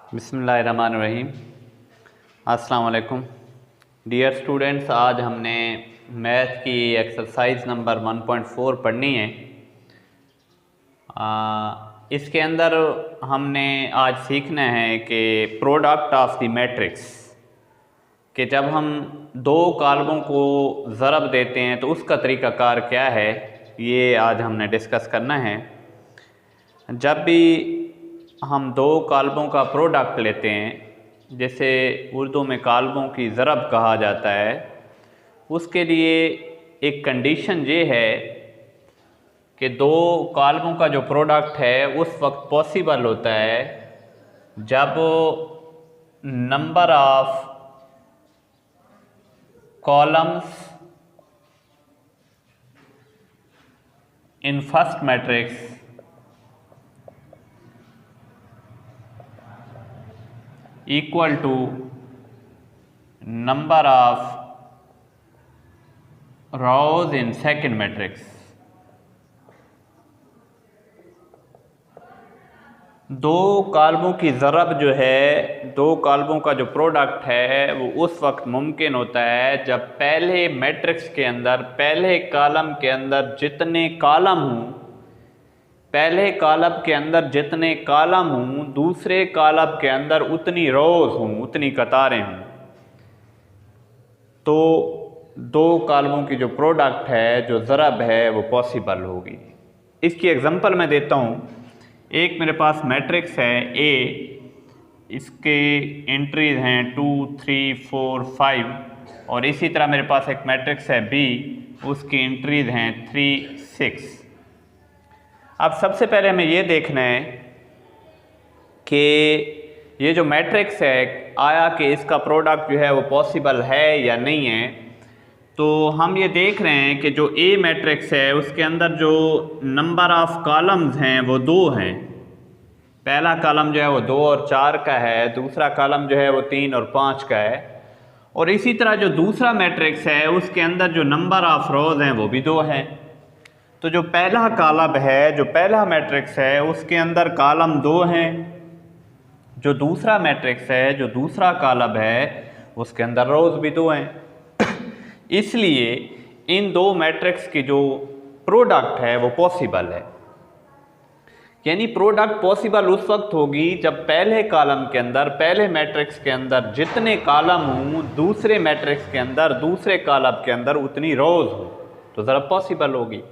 बिस्मिल्लाहिर्रहमानिर्रहीम। अस्सलाम वालेकुम डियर स्टूडेंट्स। आज हमने मैथ की एक्सरसाइज नंबर 1.4 पढ़नी है। इसके अंदर हमने आज सीखना है कि प्रोडक्ट ऑफ द मैट्रिक्स, कि जब हम दो कालमों को ज़रब देते हैं तो उसका तरीक़ाकार क्या है, ये आज हमने डिस्कस करना है। जब भी हम दो कालमों का प्रोडक्ट लेते हैं, जैसे उर्दू में कालमों की ज़रब कहा जाता है, उसके लिए एक कंडीशन ये है कि दो कालमों का जो प्रोडक्ट है उस वक्त पॉसिबल होता है जब number of columns in first matrix equal to number of rows in second matrix। दो कालमों की ज़रब जो है, दो कालमों का जो प्रोडक्ट है वो उस वक्त मुमकिन होता है जब पहले मैट्रिक्स के अंदर, पहले कालम के अंदर जितने कालम हों, पहले कालम के अंदर जितने कालम हों, दूसरे कालम के अंदर उतनी रोज़ हों, उतनी कतारें हों, तो दो कालमों की जो प्रोडक्ट है, जो ज़रब है, वो पॉसिबल होगी। इसकी एग्जांपल मैं देता हूँ। एक मेरे पास मैट्रिक्स है ए, इसके एंट्रीज हैं 2, 3, 4, 5, और इसी तरह मेरे पास एक मैट्रिक्स है बी, उसकी एंट्रीज हैं 3, 6। अब सबसे पहले हमें ये देखना है कि ये जो मैट्रिक्स है, आया कि इसका प्रोडक्ट जो है वो पॉसिबल है या नहीं है। तो हम ये देख रहे हैं कि जो ए मैट्रिक्स है उसके अंदर जो नंबर ऑफ़ कॉलम्स हैं वो 2 हैं। पहला कॉलम जो है वो 2 और 4 का है, दूसरा कॉलम जो है वो 3 और 5 का है। और इसी तरह जो दूसरा मैट्रिक्स है उसके अंदर जो नंबर ऑफ़ रोज़ हैं वो भी 2 हैं। तो जो पहला कॉलम है, जो पहला मैट्रिक्स है, उसके अंदर कॉलम 2 हैं। जो दूसरा मैट्रिक्स है, जो दूसरा कॉलम है, उसके अंदर रोज़ भी 2 हैं। इसलिए इन दो मैट्रिक्स की जो प्रोडक्ट है वो पॉसिबल है। यानी प्रोडक्ट पॉसिबल उस वक्त होगी जब पहले कॉलम के अंदर, पहले मैट्रिक्स के अंदर जितने कॉलम हों, दूसरे मैट्रिक्स के अंदर, दूसरे कॉलम के अंदर उतनी रोज़ हो, तो ज़रा पॉसिबल होगी।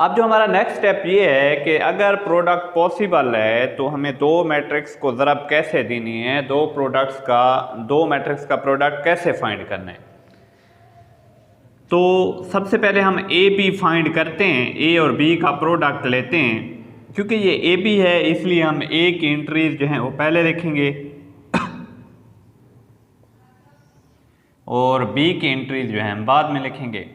अब जो हमारा नेक्स्ट स्टेप ये है कि अगर प्रोडक्ट पॉसिबल है तो हमें दो मैट्रिक्स को ज़रब कैसे देनी है, दो मैट्रिक्स का प्रोडक्ट कैसे फाइंड करना है। तो सबसे पहले हम ए बी फाइंड करते हैं, ए और बी का प्रोडक्ट लेते हैं। क्योंकि ये ए बी है इसलिए हम ए की एंट्रीज जो हैं वो पहले लिखेंगे और बी की एंट्रीज जो हैं हम बाद में लिखेंगे।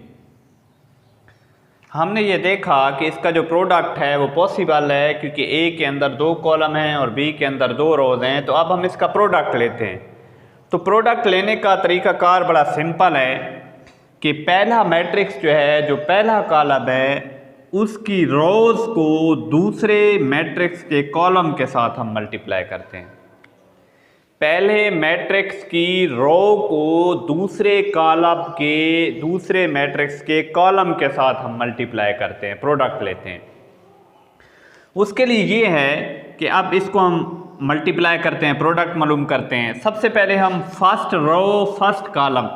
हमने ये देखा कि इसका जो प्रोडक्ट है वो पॉसिबल है क्योंकि ए के अंदर 2 कॉलम हैं और बी के अंदर 2 रोज़ हैं। तो अब हम इसका प्रोडक्ट लेते हैं। तो प्रोडक्ट लेने का तरीक़ाकार बड़ा सिंपल है कि पहला मैट्रिक्स जो है, जो पहला कॉलम है, उसकी रोज़ को दूसरे मैट्रिक्स के कॉलम के साथ हम मल्टीप्लाई करते हैं। पहले मैट्रिक्स की रो को दूसरे कॉलम के, दूसरे मैट्रिक्स के कॉलम के साथ हम मल्टीप्लाई करते हैं, प्रोडक्ट लेते हैं। उसके लिए ये है कि अब इसको हम मल्टीप्लाई करते हैं, प्रोडक्ट मालूम करते हैं। सबसे पहले हम फर्स्ट रो फर्स्ट कॉलम,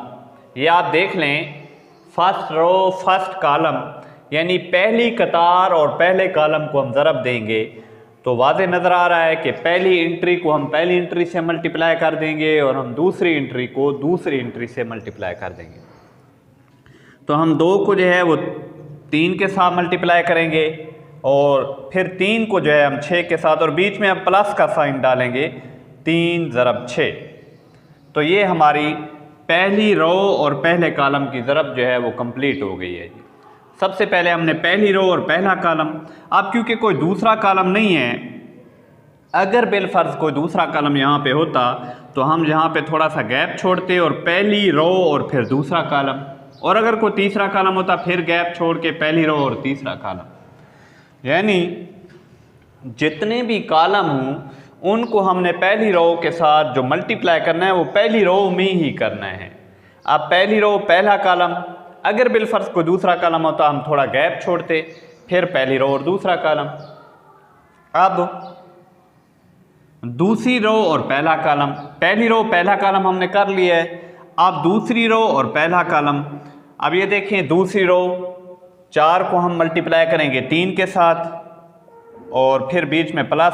ये आप देख लें, फर्स्ट रो फर्स्ट कॉलम यानी पहली कतार और पहले कॉलम को हम ज़रब देंगे तो वाज़े नज़र आ रहा है कि पहली एंट्री को हम पहली एंट्री से मल्टीप्लाई कर देंगे और हम दूसरी एंट्री को दूसरी एंट्री से मल्टीप्लाई कर देंगे। तो हम 2 को जो है वो 3 के साथ मल्टीप्लाई करेंगे और फिर 3 को जो है हम 6 के साथ, और बीच में हम प्लस का साइन डालेंगे, 3 ज़रब 6। तो ये हमारी पहली रो और पहले कॉलम की ज़रब जो है वो कंप्लीट हो गई है। सबसे पहले हमने पहली रो और पहला कॉलम। अब क्योंकि कोई दूसरा कॉलम नहीं है, अगर बिलफर्ज कोई दूसरा कॉलम यहाँ पे होता तो हम यहाँ पे थोड़ा सा गैप छोड़ते और पहली रो और फिर दूसरा कॉलम, और अगर कोई तीसरा कॉलम होता फिर गैप छोड़ के पहली रो और तीसरा कॉलम। यानी जितने भी कॉलम हों उनको हमने पहली रो के साथ जो मल्टीप्लाई करना है वो पहली रो में ही करना है। अब पहली रो पहला कॉलम, अगर बिलफर्ज को दूसरा कॉलम होता हम थोड़ा गैप छोड़ते, फिर पहली रो और दूसरा कॉलम। अब दूसरी रो और पहला कॉलम, पहली रो पहला कॉलम हमने कर लिया है। अब दूसरी रो और पहला कॉलम, अब ये देखें दूसरी रो 4 को हम मल्टीप्लाई करेंगे 3 के साथ, और फिर बीच में प्लस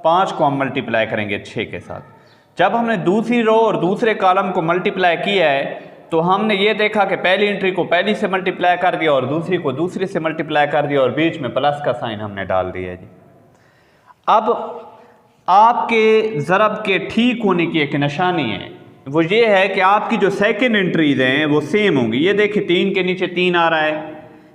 5 को हम मल्टीप्लाई करेंगे 6 के साथ। जब हमने दूसरी रो और दूसरे कॉलम को मल्टीप्लाई किया है तो हमने ये देखा कि पहली एंट्री को पहली से मल्टीप्लाई कर दिया और दूसरी को दूसरी से मल्टीप्लाई कर दिया और बीच में प्लस का साइन हमने डाल दिया जी। अब आपके ज़रब के ठीक होने की एक निशानी है, वो ये है कि आपकी जो सेकंड एंट्रीज हैं वो सेम होंगी। ये देखिए 3 के नीचे 3 आ रहा है,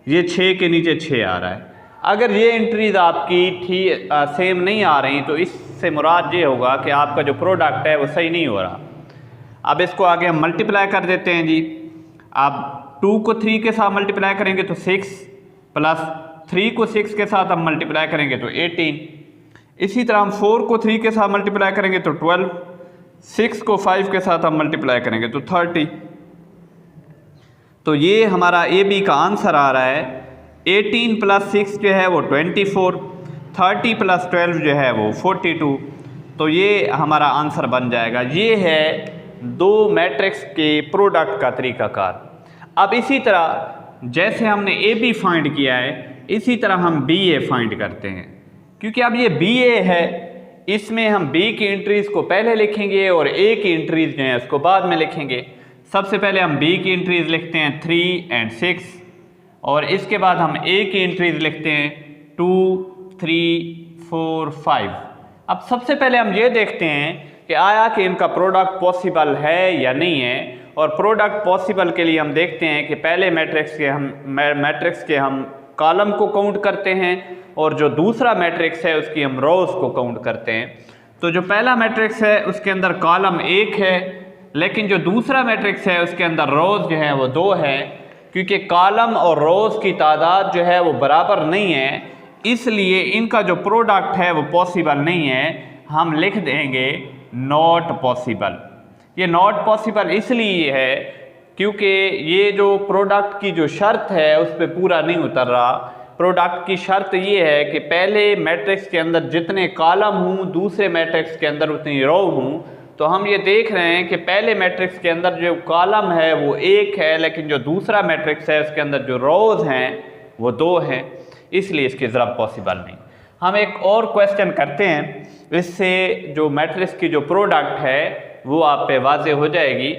ये 6 के नीचे 6 आ रहा है। अगर ये एंट्रीज आपकी सेम नहीं आ रही तो इससे मुराद ये होगा कि आपका जो प्रोडक्ट है वो सही नहीं हो रहा। अब इसको आगे हम मल्टीप्लाई कर देते हैं जी। अब 2 को 3 के साथ मल्टीप्लाई करेंगे तो 6, प्लस 3 को 6 के साथ हम मल्टीप्लाई करेंगे तो 18। इसी तरह हम 4 को 3 के साथ मल्टीप्लाई करेंगे तो 12, 6 को 5 के साथ हम मल्टीप्लाई करेंगे तो 30। तो ये हमारा ए बी का आंसर आ रहा है 18 प्लस 6 जो है वो 24, 30 प्लस 12 जो है वो 42। तो ये हमारा आंसर बन जाएगा। ये है दो मैट्रिक्स के प्रोडक्ट का तरीकाकार। अब इसी तरह जैसे हमने ए बी फाइंड किया है इसी तरह हम बी ए फाइंड करते हैं। क्योंकि अब ये बी ए है, इसमें हम बी की एंट्रीज को पहले लिखेंगे और ए की एंट्रीज जो हैं उसको बाद में लिखेंगे। सबसे पहले हम बी की एंट्रीज लिखते हैं 3 और 6, और इसके बाद हम ए की एंट्रीज लिखते हैं 2, 3, 4, 5। अब सबसे पहले हम ये देखते हैं कि आया कि इनका प्रोडक्ट पॉसिबल है या नहीं है। और प्रोडक्ट पॉसिबल के लिए हम देखते हैं कि पहले मैट्रिक्स के हम कॉलम को काउंट करते हैं और जो दूसरा मैट्रिक्स है उसकी हम रोज को काउंट करते हैं। तो जो पहला मैट्रिक्स है उसके अंदर कॉलम 1 है, लेकिन जो दूसरा मैट्रिक्स है उसके अंदर रोज जो है वो 2 है। क्योंकि कॉलम और रोज की तादाद जो है वो बराबर नहीं है, इसलिए इनका जो प्रोडक्ट है वो पॉसिबल नहीं है। हम लिख देंगे नॉट पॉसिबल। ये नॉट पॉसिबल इसलिए है क्योंकि ये जो प्रोडक्ट की जो शर्त है उस पर पूरा नहीं उतर रहा। प्रोडक्ट की शर्त ये है कि पहले मैट्रिक्स के अंदर जितने कॉलम हों दूसरे मैट्रिक्स के अंदर उतनी रो हों। तो हम ये देख रहे हैं कि पहले मैट्रिक्स के अंदर जो कॉलम है वो 1 है, लेकिन जो दूसरा मैट्रिक्स है उसके अंदर जो रोज हैं वो 2 हैं, इसलिए इसकी ज़रब पॉसिबल नहीं। हम एक और क्वेश्चन करते हैं, इससे जो मैट्रिक्स की जो प्रोडक्ट है वो आप पे वाजे हो जाएगी।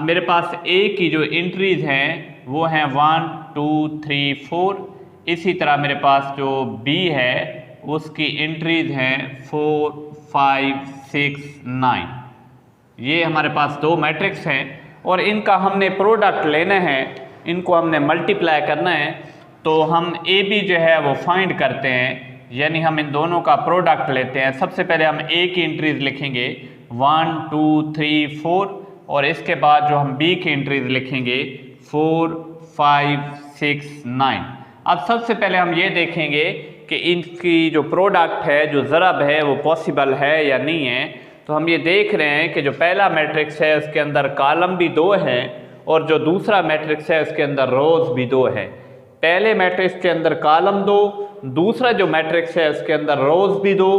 मेरे पास ए की जो एंट्रीज हैं वो हैं 1, 2, 3, 4। इसी तरह मेरे पास जो बी है उसकी एंट्रीज हैं 4, 5, 6, 9। ये हमारे पास दो मैट्रिक्स हैं और इनका हमने प्रोडक्ट लेना है, इनको हमने मल्टीप्लाई करना है। तो हम ए बी जो है वो फाइंड करते हैं, यानी हम इन दोनों का प्रोडक्ट लेते हैं। सबसे पहले हम ए की एंट्रीज लिखेंगे 1, 2, 3, 4, और इसके बाद जो हम बी की एंट्रीज लिखेंगे 4, 5, 6, 9। अब सबसे पहले हम ये देखेंगे कि इनकी जो प्रोडक्ट है जो ज़रब है वो पॉसिबल है या नहीं है। तो हम ये देख रहे हैं कि जो पहला मैट्रिक्स है उसके अंदर कॉलम भी 2 हैं और जो दूसरा मैट्रिक्स है उसके अंदर रोज भी 2 है। पहले मैट्रिक्स के अंदर कॉलम 2, दूसरा जो मैट्रिक्स है उसके अंदर रोज भी 2,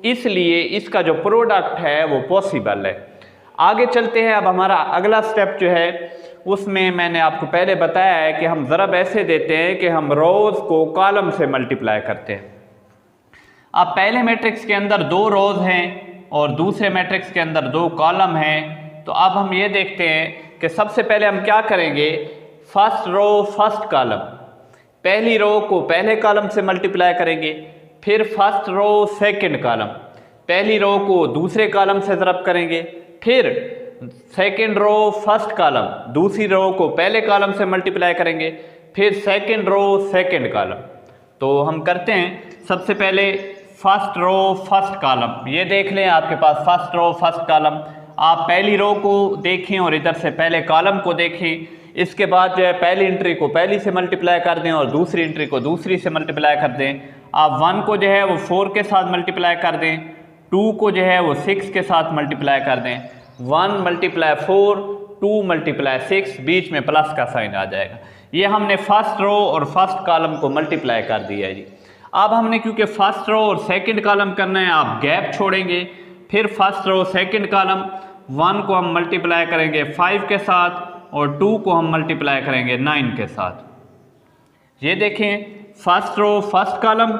इसलिए इसका जो प्रोडक्ट है वो पॉसिबल है। आगे चलते हैं। अब हमारा अगला स्टेप जो है उसमें मैंने आपको पहले बताया है कि हम ज़रब ऐसे देते हैं कि हम रोज को कॉलम से मल्टीप्लाई करते हैं। अब पहले मैट्रिक्स के अंदर 2 रोज हैं और दूसरे मैट्रिक्स के अंदर 2 कॉलम हैं। तो अब हम ये देखते हैं कि सबसे पहले हम क्या करेंगे, फर्स्ट रो फर्स्ट कॉलम, पहली रो को पहले कॉलम से मल्टीप्लाई करेंगे। फिर फर्स्ट रो सेकंड कॉलम, पहली रो को दूसरे कॉलम से ज़रब करेंगे। फिर सेकंड रो फर्स्ट कॉलम, दूसरी रो को पहले कॉलम से मल्टीप्लाई करेंगे। फिर सेकंड रो सेकंड कॉलम। तो हम करते हैं, सबसे पहले फर्स्ट रो फर्स्ट कॉलम, ये देख लें आपके पास फर्स्ट रो फर्स्ट कॉलम। आप पहली रो को देखें और इधर से पहले कॉलम को देखें। इसके बाद जो है पहली एंट्री को पहली से मल्टीप्लाई कर दें और दूसरी एंट्री को दूसरी से मल्टीप्लाई कर दें। आप 1 को जो है वो 4 के साथ मल्टीप्लाई कर दें, 2 को जो है वो 6 के साथ मल्टीप्लाई कर दें, 1 मल्टीप्लाई 4, 2 मल्टीप्लाई 6, बीच में प्लस का साइन आ जाएगा। ये हमने फर्स्ट रो और फर्स्ट कॉलम को मल्टीप्लाई कर दिया है जी। अब हमने क्योंकि फर्स्ट रो और सेकंड कॉलम करना है, आप गैप छोड़ेंगे, फिर फर्स्ट रो सेकंड कॉलम, 1 को हम मल्टीप्लाई करेंगे 5 के साथ और 2 को हम मल्टीप्लाई करेंगे 9 के साथ। ये देखें, फर्स्ट रो फर्स्ट कॉलम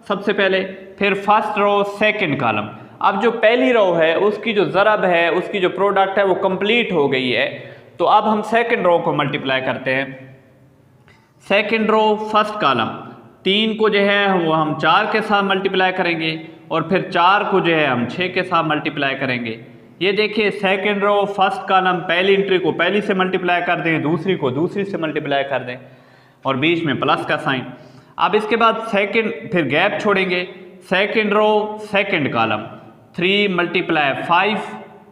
सबसे पहले, फिर फर्स्ट रो सेकंड कॉलम। अब जो पहली रो है उसकी जो ज़रब है, उसकी जो प्रोडक्ट है वो कंप्लीट हो गई है, तो अब हम सेकंड रो को मल्टीप्लाई करते हैं। सेकंड रो फर्स्ट कॉलम, 3 को जो है वो हम 4 के साथ मल्टीप्लाई करेंगे और फिर 4 को जो है हम 6 के साथ मल्टीप्लाई करेंगे। ये देखिए, सेकंड रो फर्स्ट कॉलम, पहली एंट्री को पहली से मल्टीप्लाई कर दें, दूसरी को दूसरी से मल्टीप्लाई कर दें और बीच में प्लस का साइन। अब इसके बाद सेकंड, फिर गैप छोड़ेंगे, second row second column, 3 multiply 5,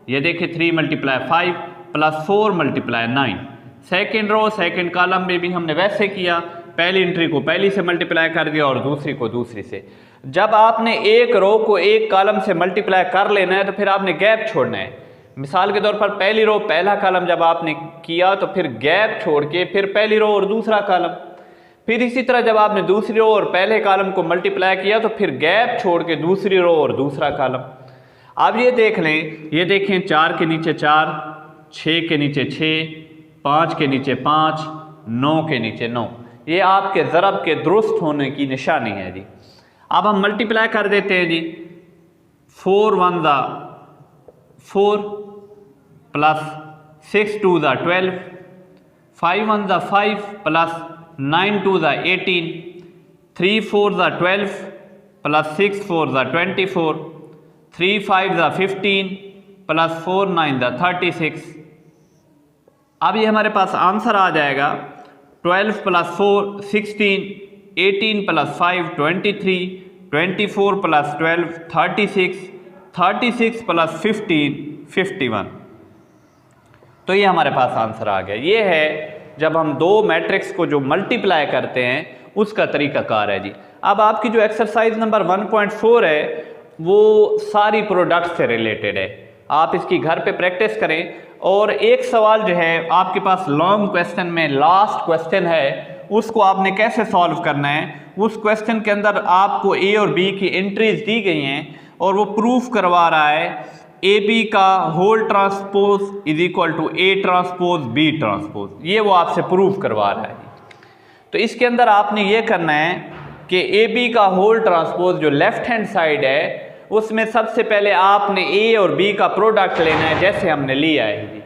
ये देखिए 3 मल्टीप्लाई 5 प्लस 4 multiply 9। Second row second column में भी हमने वैसे किया, पहली एंट्री को पहली से मल्टीप्लाई कर दिया और दूसरी को दूसरी से। जब आपने एक रो को एक कॉलम से मल्टीप्लाई कर लेना है तो फिर आपने गैप छोड़ना है। मिसाल के तौर पर पहली रो पहला कॉलम जब आपने किया तो फिर गैप छोड़ के फिर पहली रो और दूसरा कॉलम, फिर इसी तरह जब आपने दूसरी रो और पहले कॉलम को मल्टीप्लाई किया तो फिर गैप छोड़ के दूसरी रो और दूसरा कॉलम। अब ये देख लें, ये देखें, 4 के नीचे 4, 6 के नीचे 6, 5 के नीचे 5, 9 के नीचे 9। ये आपके ज़रब के दुरुस्त होने की निशानी है जी। अब हम मल्टीप्लाई कर देते हैं जी, 4 1 ज़ा 4 प्लस 6 2 ज़ा 12, 5 1 ज़ा 5 प्लस 9 2 ज़ा 18, 3 4 ज़ा 12 प्लस 6 4 ज़ा 24, 3 5 ज़ा 15 प्लस 4 9 ज़ा 36। अब ये हमारे पास आंसर आ जाएगा 12 प्लस 4 16, 18 प्लस 5 23, 24 प्लस 12 36, 36 प्लस 15 51। तो ये हमारे पास आंसर आ गया। ये है जब हम दो मैट्रिक्स को जो मल्टीप्लाई करते हैं उसका तरीकाकार है जी। अब आपकी जो एक्सरसाइज नंबर 1.4 है वो सारी प्रोडक्ट से रिलेटेड है, आप इसकी घर पे प्रैक्टिस करें। और एक सवाल जो है आपके पास लॉन्ग क्वेश्चन में लास्ट क्वेश्चन है, उसको आपने कैसे सॉल्व करना है। उस क्वेश्चन के अंदर आपको ए और बी की एंट्रीज दी गई हैं और वो प्रूफ करवा रहा है ए बी का whole transpose is equal to A transpose B transpose, ये वो आपसे प्रूफ करवा रहा है। तो इसके अंदर आपने ये करना है कि ए बी का होल ट्रांसपोज जो लेफ्ट हैंड साइड है उसमें सबसे पहले आपने ए और बी का प्रोडक्ट लेना है, जैसे हमने लिया है जी।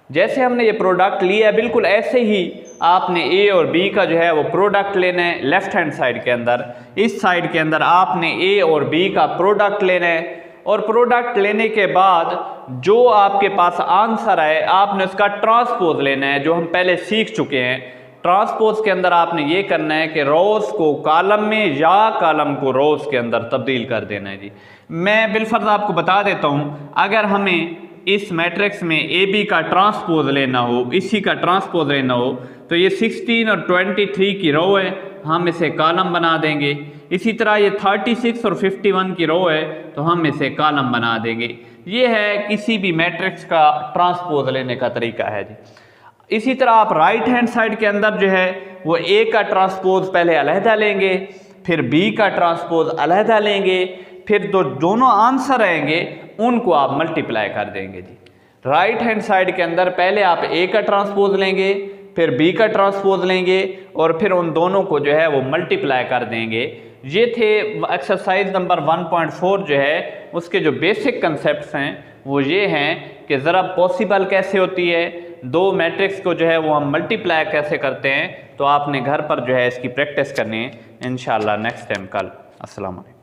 जैसे हमने ये प्रोडक्ट लिया है बिल्कुल ऐसे ही आपने ए और बी का जो है वो प्रोडक्ट लेना है लेफ्ट हैंड साइड के अंदर। इस साइड के अंदर आपने ए और बी का प्रोडक्ट लेना है और प्रोडक्ट लेने के बाद जो आपके पास आंसर है आपने उसका ट्रांसपोज लेना है, जो हम पहले सीख चुके हैं। ट्रांसपोज के अंदर आपने ये करना है कि रोज को कॉलम में या कॉलम को रोज के अंदर तब्दील कर देना है जी। मैं बिलफर्ज आपको बता देता हूँ, अगर हमें इस मैट्रिक्स में ए बी का ट्रांसपोज लेना हो, इसी का ट्रांसपोज लेना हो, तो ये 16 और 23 की रो है, हम इसे कॉलम बना देंगे। इसी तरह ये 36 और 51 की रो है तो हम इसे कॉलम बना देंगे। ये है किसी भी मैट्रिक्स का ट्रांसपोज लेने का तरीका है जी। इसी तरह आप राइट हैंड साइड के अंदर जो है वो ए का ट्रांसपोज पहले अलहदा लेंगे, फिर बी का ट्रांसपोज अलहदा लेंगे, फिर दोनों आंसर रहेंगे उनको आप मल्टीप्लाई कर देंगे जी। राइट हैंड साइड के अंदर पहले आप ए का ट्रांसपोज लेंगे, फिर बी का ट्रांसपोज लेंगे और फिर उन दोनों को जो है वो मल्टीप्लाई कर देंगे। ये थे एक्सरसाइज नंबर 1.4 जो है उसके जो बेसिक कंसेप्ट्स हैं वो ये हैं कि ज़रा पॉसिबल कैसे होती है, दो मैट्रिक्स को जो है वो हम मल्टीप्लाई कैसे करते हैं। तो आपने घर पर जो है इसकी प्रैक्टिस करनी है इंशाल्लाह नेक्स्ट टाइम कल। अस्सलाम वालेकुम।